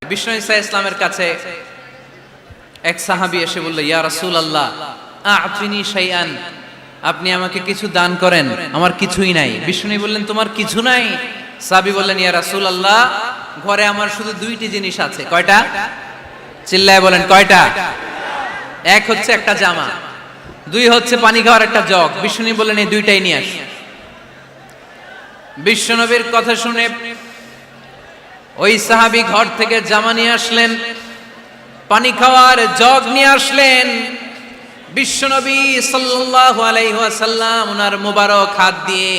বিষ্ণু ঈসা ইসলামের কাছে এক সাহাবী এসে বলল, ইয়া রাসূলুল্লাহ আ'তিনি শাইআন, আপনি আমাকে কিছু দান করেন, আমার কিছুই নাই। বিষ্ণু বললেন, তোমার কিছু নাই? সাহাবী বললেন, ইয়া রাসূলুল্লাহ ঘরে আমার শুধু দুইটি জিনিস আছে। কয়টা? চিল্লায় বলেন কয়টা? এক হচ্ছে একটা জামা, দুই হচ্ছে পানি খাওয়ার একটা জগ। বিষ্ণু বললেন, এই দুইটাই নিয়ে আস। বিশ্বনবীর কথা শুনে ওই সাহাবী ঘর থেকে জামা নিয়ে আসলেন, পানি খাওয়ার জগ নিয়ে আসলেন। বিশ্বনবী সাল্লাল্লাহু আলাইহি ওয়াসাল্লাম ওনার মোবারক হাত দিয়ে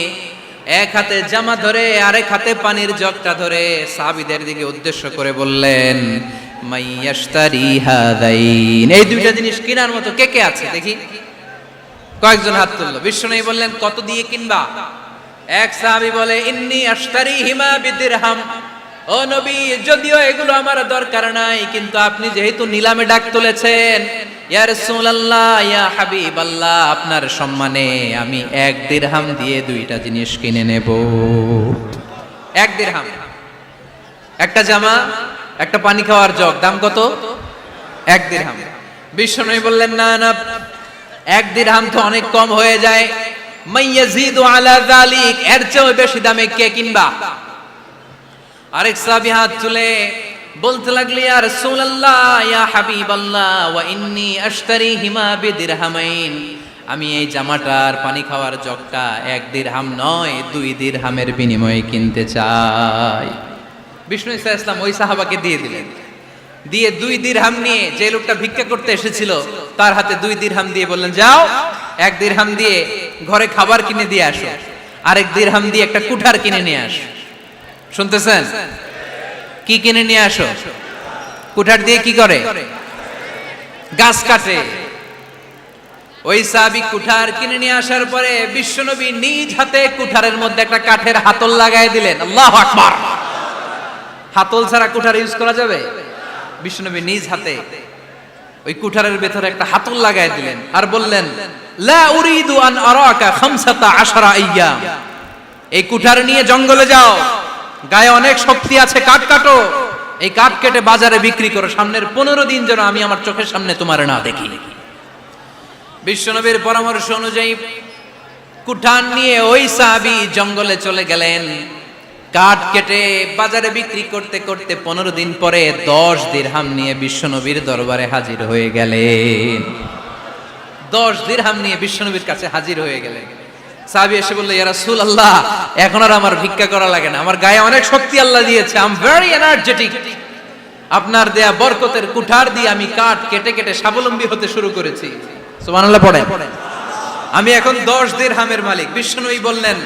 এক হাতে জামা ধরে আরেক হাতে পানির জগটা ধরে সাহাবীদের দিকে উদ্দেশ্য করে বললেন, মাইয়াশতারি হাদাইন, এই দুইটা জিনিস কেনার মতো কে কে আছে দেখি? কয়েকজন হাত তুললো। বিশ্বনবী বললেন, কত দিয়ে কিনবা? এক সাহাবী বলে, ইন্নী আশতারিহিমা বিদিরহাম, ও নবী যদিও এগুলো আমার দরকার নাই, কিন্তু আপনি যেহেতু নিলামে ডাক তুলেছেন, ইয়া রাসূলুল্লাহ ইয়া হাবিবাল্লাহ, আপনার সম্মানে আমি 1 দিরহাম দিয়ে দুইটা জিনিস কিনে নেব। 1 দিরহাম, একটা জামা, একটা পানি খাওয়ার জগ, দাম কত? 1 দিরহাম। বিশ্বনবী বললেন, না না, 1 দিরহাম তো অনেক কম হয়ে যায়, মাইয়াজিদু আলা যালিক, এর চেয়ে বেশি দামে কে কিনবা? আরেক সাহাবী হাত তুলে বলতে লাগলি, ইয়া রাসূলুল্লাহ ইয়া হাবিবাল্লাহ ওয়া ইন্নী আশতারিহিমা বিদিরহামাইন, আমি এই জামাটার পানি খাওয়ার জগটা 1 দিরহাম নয় 2 দিরহামের বিনিময়ে কিনতে চাই। বিষ্ণু ঈসা ইসলাম ওই সাহাবাকে দিয়ে দিলেন। দিয়ে 2 দিরহাম নিয়ে যে লোকটা ভিক্ষা করতে এসেছিল তার হাতে 2 দিরহাম দিয়ে বললেন, যাও 1 দিরহাম দিয়ে ঘরে খাবার কিনে দিয়ে আসো, আরেক দিরহাম দিয়ে একটা কুঠার কিনে নিয়ে আসো। শুনতেছেন? কি কিনে নিয়ে আসো? কুঠার দিয়ে কি করে? গাছ কাটে। ওই সাহাবী কুঠার কিনে নিয়ে আসার পরে বিশ্বনবী নিজ হাতে কুঠারের মধ্যে একটা কাঠের হাতল লাগাই দিলেন। আল্লাহু আকবার! হাতল ছাড়া কুঠার ইউজ করা যাবে? বিশ্বনবী নিজ হাতে ওই কুঠারের ভেতরে একটা হাতল লাগাই দিলেন আর বললেন, লা উরিদু আন আরাকা 15 আইয়াম, এই কুঠার নিয়ে জঙ্গলে যাও, গায়ে অনেক শক্তি আছে, কাঠ কাটো, এই কাঠ কেটে বাজারে বিক্রি করো, সামনের 15 দিন যেন আমি আমার চোখের সামনে তোমার না দেখি। বিশ্বনবীর পরামর্শ অনুযায়ী কুঠার নিয়ে ওই সাহাবী জঙ্গলে চলে গেলেন। কাঠ কেটে বাজারে বিক্রি করতে করতে 15 দিন পরে 10 দিরহাম নিয়ে বিশ্বনবীর দরবারে হাজির হয়ে গেলেন। 10 দিরহাম নিয়ে বিশ্বনবীর কাছে হাজির হয়ে গেলেন। সাহাবী এসে বলল, ইয়া রাসূলুল্লাহ এখন আর আমার ভিক্ষা করা লাগে না, আমার গায়ে অনেক শক্তি আল্লাহ দিয়েছে, আই এম ভেরি এনার্জেটিক, আপনার দেয়া বরকতের কুঠার দিয়ে আমি কাঠ কেটে কেটে স্বাবলম্বী হতে শুরু করেছি। সুবহানাল্লাহ পড়েন। আমি এখন 10 দিরহামের মালিক। বিশ্বনবী বললেন,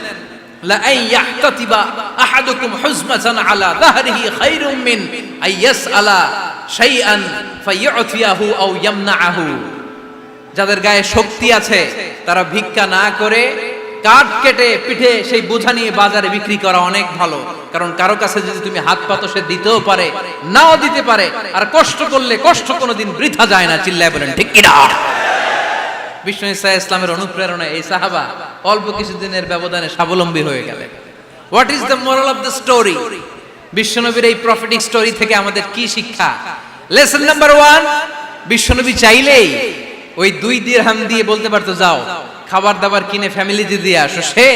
লা আইয়াহতাতিবা আহাদুকুম হুজমাতান আলা যাহরিহি খায়রুম মিন আইয়াসআলা শাইআন ফায়ু'তিয়াহু আও ইয়ামনাহু, যাদের গায়ে শক্তি আছে তারা ভিক্ষা না করে কাঠ কেটে পিঠে সেই বোঝা নিয়ে বাজারে বিক্রি করা অনেক ভালো, কারণ কারো কাছে যদি তুমি হাত পাতো সে দিতেও পারে নাও দিতে পারে, আর কষ্ট করলে কষ্ট কোনোদিন বৃথা যায় না। চিল্লায় বলেন ঠিক কিনা? বিষ্ণু ঈসা ইসলামের অনুপ্রেরণায় এই সাহাবা অল্প কিছুদিনের ব্যবধানে স্বাবলম্বী হয়ে গেলেন। What is the moral of the story? বিশ্বনবীর এই প্রফেটিক স্টোরি থেকে আমাদের কি শিক্ষা? লেসন নাম্বার 1, বিশ্বনবী চাইলেই ওই 2 দিরহাম দিয়ে বলতে পারতো, যাও খাবার দাবার কিনে ফ্যামিলিতে দিয়ে আসো। সে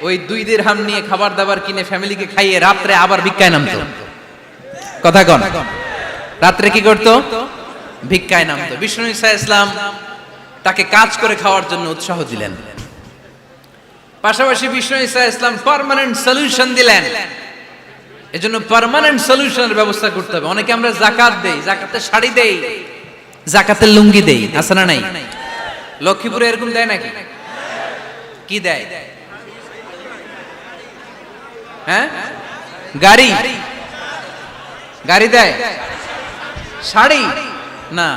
ওই 2 দিরহাম নিয়ে খাবার দাবার কিনে ফ্যামিলিকে খাইয়ে রাত্রে আবার ভিক্ষায় নামতো। কথা কন, রাত্রে কি করতো? ভিক্ষায় নামতো। বিষ্ণু ঈসা ইসলাম তাকে কাজ করে খাওয়ার জন্য উৎসাহ দিলেন। পাশাপাশি বিষ্ণু ঈসা ইসলাম পার্মানেন্ট সলিউশন দিলেন। এজন্য পার্মানেন্ট সলিউশনের ব্যবস্থা করতে হবে। অনেকে আমরা যাকাত দেই, যাকাতের শাড়ি দেই, যাকাতের লুঙ্গি দেই, আছে না নাই? লক্ষ্মীপুরে এরকম দেয় নাকি? কি দেয়? হ্যাঁ, গাড়ি, গাড়ি দেয়, শাড়ি না।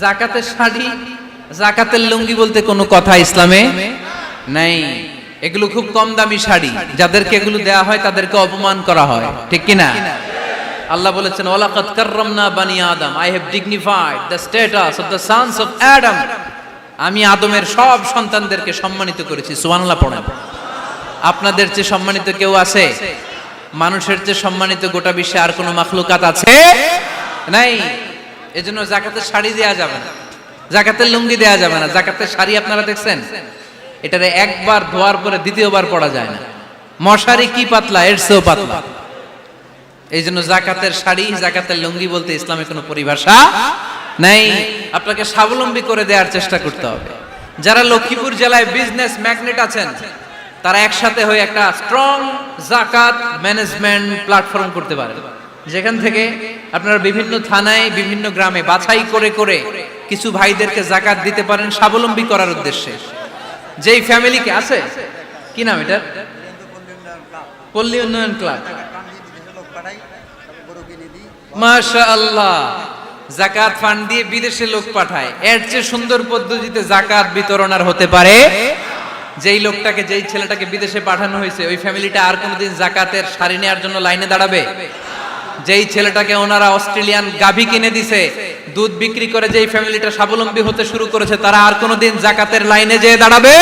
যাকাতের শাড়ি, যাকাতের লুঙ্গি বলতে কোনো কথা ইসলামে নাই। এগুলো খুব কম দামি শাড়ি, যাদেরকে এগুলো দেয়া হয় তাদেরকে অপমান করা হয়, ঠিক কিনা? আল্লাহ বলেছেন, ওয়ালাকাদ কাররামনা বানি আদম, I have dignified the status of the sons of Adam, আমি আদমের সব সন্তানদেরকে সম্মানিত করেছি। সুবহানাল্লাহ পড়েন। আপনাদের চেয়ে সম্মানিত কেউ আছে? মানুষের চেয়ে সম্মানিত গোটা বিশ্বে আর কোনো মাখলুকাত আছে নাই। এজন্য যাকাতের শাড়ি দেয়া যাবে না, যাকাতের লুঙ্গি দেয়া যাবে না। যাকাতের শাড়ি আপনারা দেখছেন, এটারে একবার ধোয়ার পরে দ্বিতীয়বার পরা যায় না। মশারি কি পাতলা, এর চেয়েও পাতলা। এই জন্য যাকাতের শাড়ি, যাকাতের লুঙ্গি বলতে ইসলামে কোনো পরিভাষা নাই। আপনাকে স্বাবলম্বী করে দেওয়ার চেষ্টা করতে হবে। যারা লক্ষ্মীপুর জেলায় বিজনেস ম্যাগনেট আছেন, তারা একসাথে হয়ে একটা স্ট্রং যাকাত ম্যানেজমেন্ট প্ল্যাটফর্ম করতে পারেন, যেখান থেকে আপনারা বিভিন্ন থানায়, বিভিন্ন গ্রামে বাছাই করে করে কিছু ভাইদেরকে যাকাত দিতে পারেন স্বাবলম্বী করার উদ্দেশ্যে। যেই ফ্যামিলিকে আছে, কি নাম এটা, পল্লী উন্নয়ন ক্লাব, মাশাআল্লাহ, যাকাত ফান্ড দিয়ে বিদেশে লোক পাঠায়। এর চেয়ে সুন্দর পদ্ধতিতে যাকাত বিতরণ আর হতে পারে? যেই লোকটাকে, যেই ছেলেটাকে বিদেশে পাঠানো হয়েছে, ওই ফ্যামিলিটা আর কোনোদিন যাকাতের শাড়ি নেওয়ার জন্য লাইনে দাঁড়াবে? যেই ছেলেটাকে ওনারা অস্ট্রেলিয়ান গাভী কিনে দিছে, দুধ বিক্রি করে যেই ফ্যামিলিটা স্বাবলম্বী হতে শুরু করেছে, তারা আর কোনোদিন যাকাতের লাইনে যেয়ে দাঁড়াবে?